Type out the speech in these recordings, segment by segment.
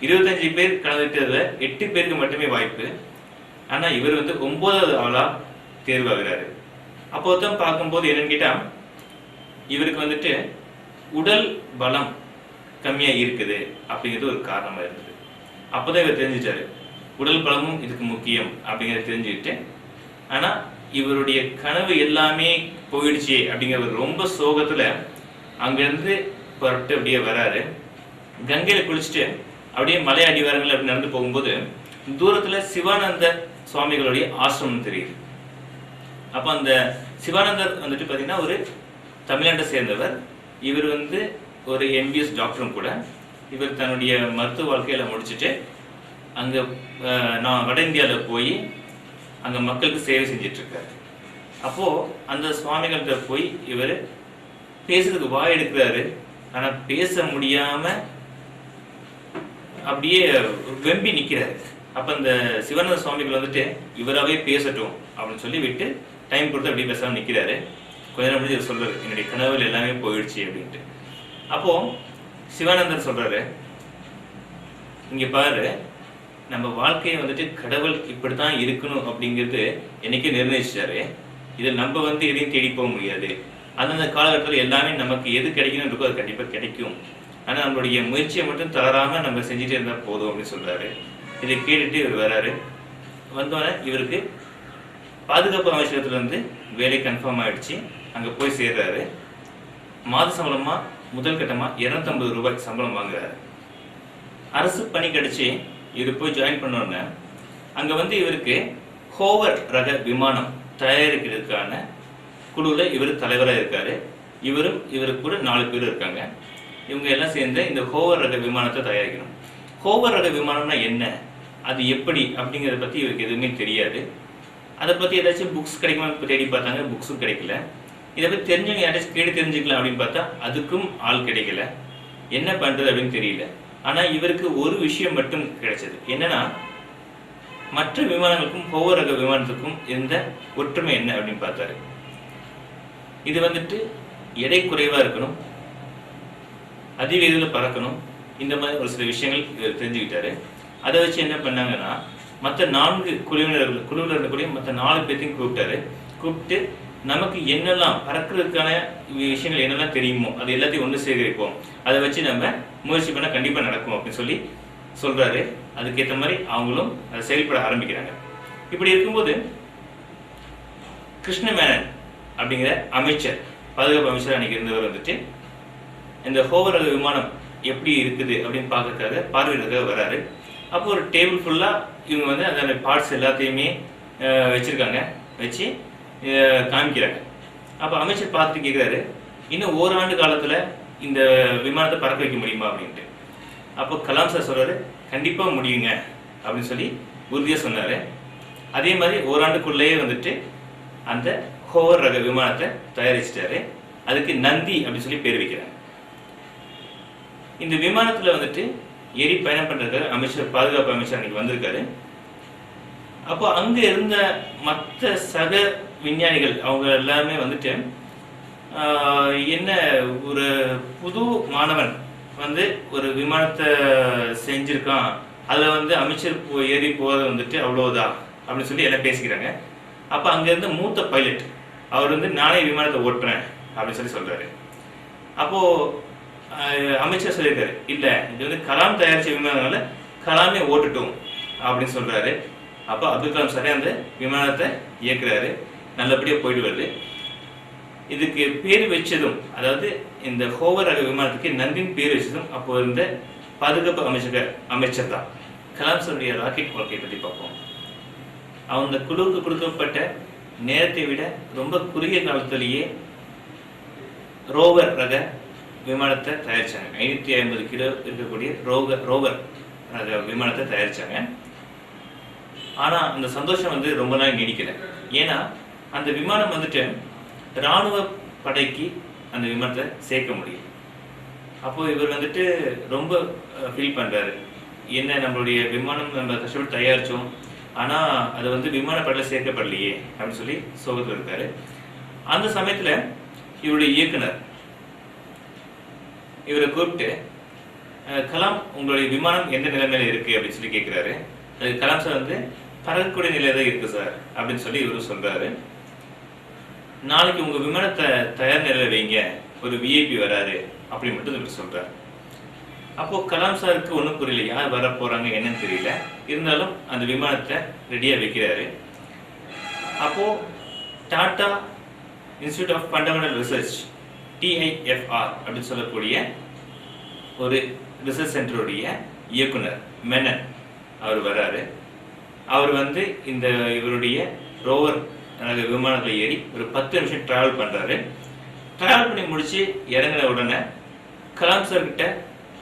25 பேர் கலந்துட்டதுல 8 பேருக்கு மட்டுமே வாய்ப்பு. ஆனா இவர் வந்து 9வது ஆளா தேர்வாகிறாரு. அப்போ தான் பார்க்கும்போது என்னன்னு கேட்டா, இவருக்கு வந்துட்டு உடல் பலம் கம்மியா இருக்குது அப்படிங்கிறது ஒரு காரணமா இருந்தது. அப்போதான் இவர் தெரிஞ்சிட்டாரு உடல் பலமும் இதுக்கு முக்கியம் அப்படிங்கிறத தெரிஞ்சுக்கிட்டு. ஆனா இவருடைய கனவு எல்லாமே போயிடுச்சு அப்படிங்கிற ரொம்ப சோகத்துல அங்கிருந்து புறப்பட்டு அப்படியே வராரு. கங்கையில குளிச்சுட்டு அப்படியே மலை அடிவாரங்கள் அப்படி நடந்து போகும்போது தூரத்துல சிவானந்த சுவாமிகளுடைய ஆசிரமம் தெரியுது. அப்ப அந்த சிவானந்தர் வந்துட்டு பாத்தீங்கன்னா ஒரு தமிழ்நாட்டை சேர்ந்தவர். இவர் வந்து ஒரு MBS டாக்டரும் கூட. இவர் தன்னுடைய மருத்துவ வாழ்க்கையில முடிச்சுட்டு அங்க நான் வட இந்தியாவில் போய் அங்க மக்களுக்கு சேவை செஞ்சிட்டு இருக்காரு. அப்போ அந்த சுவாமிகள்கிட்ட போய் இவர் பேசுறதுக்கு வாய் எடுக்கிறாரு. ஆனா பேச முடியாம அப்படியே வெம்பி நிக்கிறாரு. அப்ப அந்த சிவானந்த சுவாமிகள் வந்துட்டு இவராகவே பேசட்டும் அப்படின்னு சொல்லி விட்டு டைம் கொடுத்து அப்படியே பேசாம நிக்கிறாரு. கொஞ்ச நேரம் முடிஞ்சு சொல்றாரு, என்னுடைய கனவுகள் எல்லாமே போயிடுச்சு அப்படின்ட்டு. அப்போ சிவானந்தர் சொல்றாரு, இங்க பாரு, நம்ம வாழ்க்கையை வந்துட்டு கடவுள் இப்படித்தான் இருக்கணும் அப்படிங்கிறது என்னைக்கே நிர்ணயிச்சாரு. இதில் நம்ம வந்து எதையும் தேடி போக முடியாது. அந்தந்த காலகட்டத்தில் எல்லாமே நமக்கு எது கிடைக்கணும் இருக்கோ அது கண்டிப்பாக கிடைக்கும். ஆனால் நம்மளுடைய முயற்சியை மட்டும் தளராம நம்ம செஞ்சுட்டே இருந்தால் போதும் அப்படின்னு சொல்றாரு. இதை கேட்டுட்டு இவர் வராரு. வந்தோடனே இவருக்கு பாதுகாப்பு அமைச்சகத்திலிருந்து வேலை கன்ஃபார்ம் ஆயிடுச்சு. அங்கே போய் சேர்றாரு. மாத சம்பளமா முதல் கட்டமா 250 ரூபாய் சம்பளம் வாங்குறாரு. அரசு பணி கிடைச்சி இவர் போய் ஜாயின் பண்ணோன்னே அங்கே வந்து இவருக்கு ஹோவர் ரக விமானம் தயாரிக்கிறதுக்கான குழுவில் இவர் தலைவராக இருக்காரு. இவருக்கு கூட 4 பேர் இருக்காங்க. இவங்க எல்லாம் சேர்ந்து இந்த ஹோவர் ரக விமானத்தை தயாரிக்கணும். ஹோவர் ரக விமானம்னா என்ன, அது எப்படி அப்படிங்கிறத பற்றி இவருக்கு எதுவுமே தெரியாது. அதை பற்றி ஏதாச்சும் புக்ஸ் கிடைக்குமா தேடி பார்த்தாங்க, புக்ஸும் கிடைக்கல. இதை பற்றி தெரிஞ்சவங்க யாராச்சும் கேட்டு தெரிஞ்சுக்கலாம் அப்படின்னு பார்த்தா அதுக்கும் ஆள் கிடைக்கல. என்ன பண்ணுறது அப்படின்னு தெரியல. ஆனால் இவருக்கு ஒரு விஷயம் மட்டும் கிடைச்சது. என்னன்னா, மற்ற விமானங்களுக்கும் ஹோவர் ரக விமானத்துக்கும் இருந்த ஒற்றுமை என்ன அப்படின்னு பார்த்தாரு. இது வந்துட்டு எடை குறைவாக இருக்கணும், அதிவேகத்தில் பறக்கணும், இந்த மாதிரி ஒரு சில விஷயங்கள் இவர் தெரிஞ்சுக்கிட்டாரு. அதை வச்சு என்ன பண்ணாங்கன்னா, மற்ற 4 குழுவில் இருக்கக்கூடிய மற்ற 4 பேர்த்தையும் கூப்பிட்டு நமக்கு என்னெல்லாம் பறக்கிறதுக்கான விஷயங்கள் என்னெல்லாம் தெரியுமோ அது எல்லாத்தையும் ஒன்று சேகரிப்போம், அதை வச்சு நம்ம முயற்சி பண்ணால் கண்டிப்பாக நடக்கும் அப்படின்னு சொல்லி சொல்றாரு. அதுக்கேற்ற மாதிரி அவங்களும் அதை செயல்பட ஆரம்பிக்கிறாங்க. இப்படி இருக்கும்போது கிருஷ்ணமேனன் அப்படிங்கிற அமைச்சர், பாதுகாப்பு அமைச்சர் அன்னைக்கு இருந்தவர் வந்துட்டு இந்த ஹோவர் ரக விமானம் எப்படி இருக்குது அப்படின்னு பார்க்கறதுக்காக பார்வையிடறதுக்காக வராரு. அப்போ ஒரு டேபிள் ஃபுல்லாக இவங்க வந்து அந்த பார்ட்ஸ் எல்லாத்தையுமே வச்சுருக்காங்க, வச்சு காமிக்கிறாங்க. அப்போ அமைச்சர் பார்த்துட்டு கேட்குறாரு, இன்னும் ஓராண்டு காலத்தில் இந்த விமானத்தை பறக்க வைக்க முடியுமா அப்படின்ட்டு. அப்போ கலாம் சார் சொல்கிறாரு, கண்டிப்பாக முடியுங்க அப்படின்னு சொல்லி உறுதியாக சொன்னார். அதே மாதிரி ஓராண்டுக்குள்ளேயே வந்துட்டு அந்த ஹோவர் ரக விமானத்தை தயாரிச்சிட்டாரு. அதுக்கு நந்தி அப்படின்னு சொல்லி பேர் வைக்கிறாங்க. இந்த விமானத்தில் வந்துட்டு ஏறி பயணம் பண்ணுறதுக்காக அமைச்சர், பாதுகாப்பு அமைச்சர் அன்னைக்கு வந்திருக்காரு. அப்போ அங்கே இருந்த மற்ற சக விஞ்ஞானிகள் அவங்க எல்லாமே வந்துட்டு என்ன, ஒரு புது மாணவன் வந்து ஒரு விமானத்தை செஞ்சிருக்கான், அதில் வந்து அமைச்சர் ஏறி போகிறது வந்துட்டு அவ்வளோதான் அப்படின்னு சொல்லி எல்லாம் பேசிக்கிறாங்க. அப்போ அங்கே இருந்த மூத்த பைலட் அவர் வந்து நானே விமானத்தை ஓட்டுறேன் அப்படின்னு சொல்லி சொல்கிறாரு. அப்போது அமைச்சர் சொல்லியிருக்காரு, இல்லை இது வந்து கலாம் தயாரித்த விமானனால கலாமே ஓட்டுட்டும் அப்படின்னு சொல்கிறாரு. அப்போ அப்துல் கலாம் சாரே அந்த விமானத்தை இயக்குறாரு, நல்லபடியாக போயிட்டு வருது. இதுக்கு பேர் வச்சதும், அதாவது இந்த ஹோவர் ரக விமானத்துக்கு நந்தின் பேர் வச்சதும் அப்போ இருந்த பாதுகாப்பு அமைச்சர் தான். கலாம் சாருடைய ராக்கெட் வாழ்க்கையை பற்றி பார்ப்போம். அவங்க குழுவுக்கு கொடுக்கப்பட்ட நேரத்தை விட ரொம்ப குறுகிய காலத்திலேயே ரோவர் ரக விமானத்தை தயாரிச்சாங்க. 550 கிலோ இருக்கக்கூடிய ரோவர் ரக விமானத்தை தயாரிச்சாங்க. ஆனா அந்த சந்தோஷம் வந்து ரொம்ப நாள் நீடிக்கல. ஏன்னா அந்த விமானம் வந்துட்டு இராணுவ படைக்கு அந்த விமானத்தை சேர்க்க முடியும். அப்போ இவர் வந்துட்டு ரொம்ப ஃபீல் பண்றாரு, என்ன நம்மளுடைய விமானம் நம்ம கஷ்டப்பட்டு தயாரிச்சோம், ஆனா அது வந்து விமானப்படையில் சேர்க்கப்படலையே அப்படின்னு சொல்லி சோகத்தில் இருக்காரு. அந்த சமயத்துல இவருடைய இயக்குனர் இவரை கூப்பிட்டு, கலாம் உங்களுடைய விமானம் எந்த நிலைமையில இருக்கு அப்படின்னு சொல்லி கேட்குறாரு. அதுக்கு கலாம் சார் வந்து பறக்கக்கூடிய நிலையில தான் இருக்கு சார் அப்படின்னு சொல்லி இவரு சொல்றாரு. நாளைக்கு உங்க விமானத்தை தயார் நிலையில வைங்க, ஒரு விஐபி வராரு அப்படி மட்டும் இவர் சொல்றாரு. அப்போ கலாம் சாருக்கு ஒன்றும் புரியல, யார் வர போறாங்க என்னன்னு தெரியல. இருந்தாலும் அந்த விமானத்தை ரெடியா வைக்கிறாரு. அப்போ Tata institute of fundamental research TIFR அப்படின்னு சொல்லக்கூடிய ஒரு ரிசர்ச் சென்டருடைய இயக்குனர் மெனன் அவர் வராரு. அவர் வந்து இந்த இவருடைய ரோவர் விமானத்தில் ஏறி ஒரு 10 நிமிஷம் டிராவல் பண்றாரு. டிராவல் பண்ணி முடிச்சு இறங்கின உடனே கலாம் சார் கிட்ட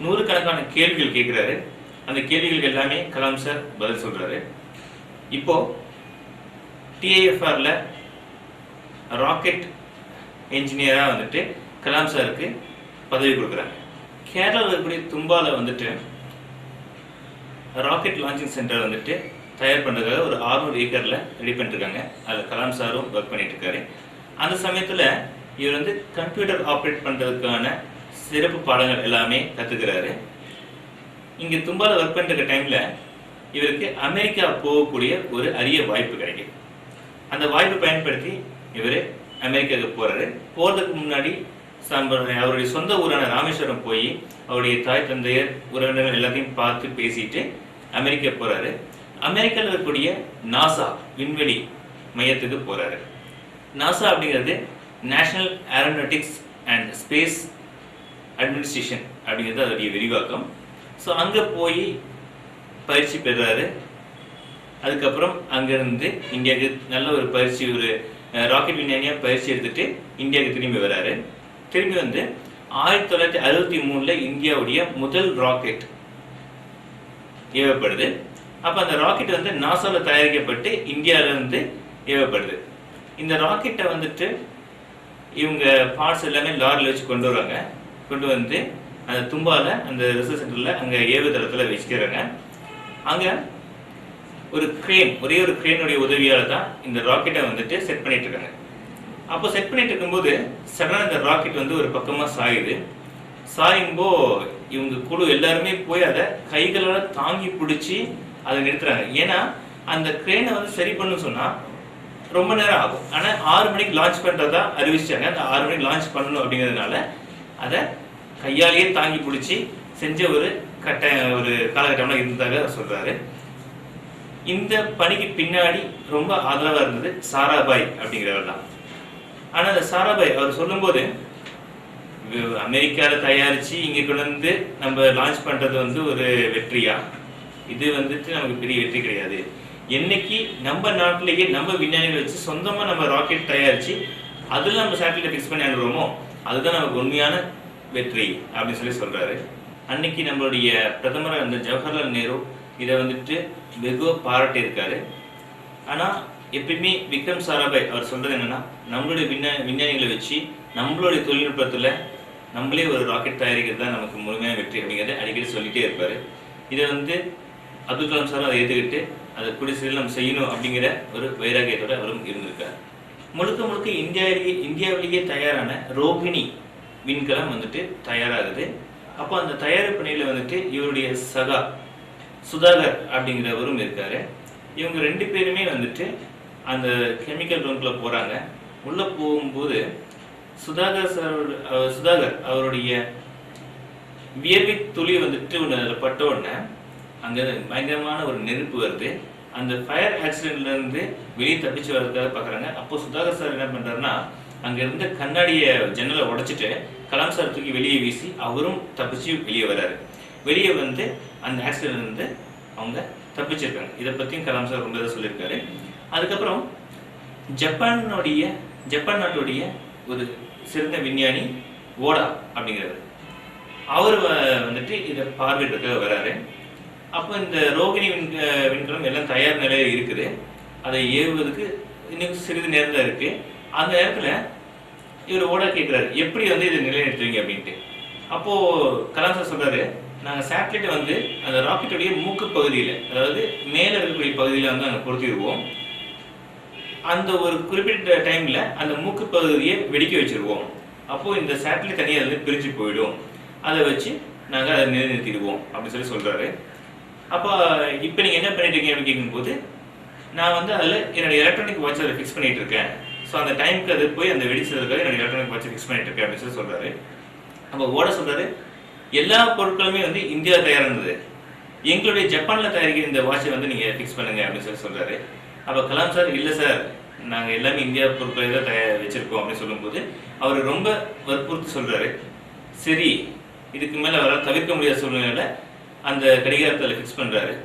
100கணக்கான கேள்விகள் கேட்கிறாரு. அந்த கேள்விகளுக்கு எல்லாமே கலாம் சார் பதில் சொல்றாரு. இப்போ TIFRல ராக்கெட் என்ஜினியரா வந்துட்டு கலாம் சாருக்கு பதவி கொடுக்குறாங்க. கேரளாவில் இருக்கக்கூடிய தும்பால வந்துட்டு ராக்கெட் லான்ச்சிங் சென்டர் வந்துட்டு தயார் பண்ணுறதுக்காக ஒரு 600 ஏக்கர்ல ரெடி பண்ணிருக்காங்க. அதில் கலாம் சாரும் ஒர்க் பண்ணிட்டு இருக்காரு. அந்த சமயத்தில் இவர் வந்து கம்ப்யூட்டர் ஆப்ரேட் பண்ணுறதுக்கான சிறப்பு பாடங்கள் எல்லாமே கற்றுக்கிறாரு. இங்கே தும்பால ஒர்க் பண்ணிருக்க டைமில் இவருக்கு அமெரிக்கா போகக்கூடிய ஒரு அரிய வாய்ப்பு கிடைக்கும். அந்த வாய்ப்பை பயன்படுத்தி இவர் அமெரிக்காவுக்கு போகிறாரு. போகிறதுக்கு முன்னாடி அவருடைய சொந்த ஊரான ராமேஸ்வரம் போய் அவருடைய தாய் தந்தையர் உறவினர்கள் எல்லாத்தையும் பார்த்து பேசிட்டு அமெரிக்கா போகிறாரு. அமெரிக்காவில் இருக்கக்கூடிய நாசா விண்வெளி மையத்துக்கு போகிறாரு. நாசா அப்படிங்கிறது national aeronautics and space administration அப்படிங்கிறது அதோடைய விரிவாக்கம். ஸோ அங்கே போய் பயிற்சி பெறுறாரு. அதுக்கப்புறம் அங்கேருந்து இந்தியாவுக்கு நல்ல ஒரு பயிற்சி, ஒரு ராக்கெட் விஞ்ஞானியாக பயிற்சி எடுத்துட்டு இந்தியாவுக்கு திரும்பி வராரு. திரும்பி வந்து 1963 இந்தியாவுடைய முதல் ராக்கெட் ஏவப்படுது. அப்போ அந்த ராக்கெட் வந்து நாசாவில் தயாரிக்கப்பட்டு இந்தியாவிலேருந்து ஏவப்படுது. இந்த ராக்கெட்டை வந்துட்டு இவங்க பார்ட்ஸ் எல்லாமே லாரியில் வச்சு கொண்டு வராங்க. கொண்டு வந்து அந்த தும்பால அந்த ரிசர்ச் சென்டரில் அங்கே ஏவுதளத்தில் வச்சுக்கிறாங்க. அங்கே ஒரு கிரேன், ஒரே ஒரு கிரேனுடைய உதவியால் தான் இந்த ராக்கெட்டை வந்துட்டு செட் பண்ணிட்டு இருக்காங்க. அப்போ செட் பண்ணிட்டு இருக்கும்போது சடனாக இந்த ராக்கெட் வந்து ஒரு பக்கமாக சாயுது. சாயும்போ இவங்க குழு எல்லாருமே போய் அதை கைகளால் தாங்கி பிடிச்சி அதை நிறுத்துறாங்க. ஏன்னா அந்த கிரேனை வந்து சரி பண்ணணும்னு சொன்னால் ரொம்ப நேரம் ஆகும். ஆனால் 6 மணிக்கு லான்ச் பண்ணுறதா அறிவிச்சாங்க. அந்த 6 மணிக்கு லான்ச் பண்ணணும் அப்படிங்கிறதுனால அதை கையாலேயே தாங்கி பிடிச்சி செஞ்ச ஒரு காலகட்டம்லாம் இருந்ததாக சொல்றாரு. இந்த பணிக்கு பின்னாடி ரொம்ப ஆதரவா இருந்தது சாராபாய் அப்படிங்கிறவர் தான். ஆனா அந்த சாராபாய் அவர் சொல்லும்போது, அமெரிக்காவில் தயாரிச்சு இங்க கொண்டு வந்து நம்ம லான்ச் பண்றது வந்து ஒரு வெற்றியா, இது வந்துட்டு நமக்கு பெரிய வெற்றி கிடையாது. என்னைக்கு நம்ம நாட்டிலேயே நம்ம விஞ்ஞானிகளை வச்சு சொந்தமா நம்ம ராக்கெட் தயாரிச்சு அதுல நம்ம சேட்டலைட்டை ஃபிக்ஸ் பண்ணி அனுப்புறோமோ அதுதான் நமக்கு உண்மையான வெற்றி அப்படின்னு சொல்லி சொல்றாரு. அன்னைக்கு நம்மளுடைய பிரதமர் அந்த ஜவஹர்லால் நேரு இதை வந்துட்டு வெகு பாராட்டி இருக்காரு. ஆனா எப்பயுமே விக்ரம் சாராபாய் அவர் சொல்றது என்னன்னா, நம்மளுடைய விஞ்ஞானிகளை வச்சு நம்மளுடைய தொழில்நுட்பத்துல நம்மளே ஒரு ராக்கெட் தயாரிக்கிறது தான் நமக்கு முழுமையான வெற்றி அப்படிங்கிறத அடிக்கடி சொல்லிட்டே இருப்பாரு. இதை வந்து அப்துல் கலாம் சாரும் அதை ஏற்றுக்கிட்டு அதை குடிசையில் நம்ம செய்யணும் அப்படிங்கிற ஒரு வைராகியத்தோட அவரும் இருந்திருக்காரு. முழுக்க முழுக்க இந்தியாவிலேயே தயாரான ரோகிணி விண்கலம் வந்துட்டு தயாராகுது. அப்போ அந்த தயாரிப்பு பணியில் வந்துட்டு இவருடைய சகா சுதாகர் அப்படிங்கிறவரும் இருக்காரு. இவங்க 2 பேருமே வந்துட்டு அந்த கெமிக்கல் ரூம்குள்ள போறாங்க. உள்ள போகும்போது சுதாகர் அவருடைய வியர்வை துளி வந்துட்டு ஒன்று பட்ட உடனே அங்கே பயங்கரமான ஒரு நெருப்பு வருது. அந்த ஃபயர் ஆக்சிடென்ட்ல இருந்து வெளியே தப்பிச்சு வர்றதுக்காக பார்க்குறாங்க. அப்போ சுதாகர் சார் என்ன பண்றாருன்னா, அங்க இருந்த கண்ணாடிய ஜன்னலை உடைச்சிட்டு கலாம் சார் தூக்கி வெளியே வீசி அவரும் தப்பிச்சு வெளியே வர்றாரு. வெளியே வந்து அந்த ஆக்சிடென்ட்ல இருந்து அவங்க தப்பிச்சிருக்காங்க. இதை பற்றியும் கலாம் சார் ரொம்ப சொல்லியிருக்காரு. அதுக்கப்புறம் ஜப்பான் நாட்டுடைய ஒரு சிறந்த விஞ்ஞானி ஓடா அப்படிங்கிறவர், அவர் வந்துட்டு இதை பார்வையிடுறதுக்காக வர்றாரு. அப்போ இந்த ரோகிணி விண்கலம் எல்லாம் தயார் நிலையில் இருக்குது. அதை ஏவுவதற்கு இன்னும் சிறிது நேரம் தான் இருக்கு. அந்த நேரத்தில் இவர் ஓடா கேட்குறாரு, எப்படி வந்து இதை நிலைநிறுத்துவீங்க அப்படின்ட்டு. அப்போ கலாம் சார் சொல்றாரு, நாங்கள் சேட்டலைட்டை வந்து அந்த ராக்கெட்டுடைய மூக்கு பகுதியில், அதாவது மேலே இருக்கக்கூடிய பகுதியில் வந்து நாங்கள் பொருத்திடுவோம். அந்த ஒரு குறிப்பிட்ட டைம்ல அந்த மூக்கு பகுதியை வெடிக்க வச்சிருவோம். அப்போ இந்த சேட்டலைட் தனியாக வந்து பிரிஞ்சு போயிடும். அதை வச்சு நாங்கள் அதை நிலைநிறுத்திடுவோம் அப்படின்னு சொல்லி சொல்கிறாரு. அப்போ இப்போ நீங்கள் என்ன பண்ணிட்டு இருக்கீங்க அப்படின்னு கேட்கும்போது, நான் வந்து அதில் என்னோடய எலக்ட்ரானிக் வாட்ச் அதில் ஃபிக்ஸ் பண்ணிகிட்டு இருக்கேன். ஸோ அந்த டைமுக்கு அது போய் அந்த வெடிச்சதுக்காக என்னோடய எலக்ட்ரானிக் வாட்சை ஃபிக்ஸ் பண்ணிட்டு இருக்கேன் அப்படின்னு சொல்லி சொல்கிறாரு. அப்போ ஓட சொல்கிறாரு, எல்லா பொருட்களுமே வந்து இந்தியா தயாரானது, எங்களுடைய ஜப்பானில் தயாரிக்கிற இந்த வாட்சை வந்து நீங்கள் ஃபிக்ஸ் பண்ணுங்க அப்படின்னு சொல்லி சொல்கிறாரு. அப்போ கலாம் சார், இல்லை சார், நாங்கள் எல்லாமே இந்தியா பொருட்களை தான் வச்சுருக்கோம் அப்படின்னு சொல்லும்போது அவர் ரொம்ப வற்புறுத்தி சொல்கிறாரு, சரி இதுக்கு மேலே வர தவிர்க்க முடியாத சூழ்நிலையில் அந்த கடிகாரத்தில் ஃபிக்ஸ் பண்ணுறாரு.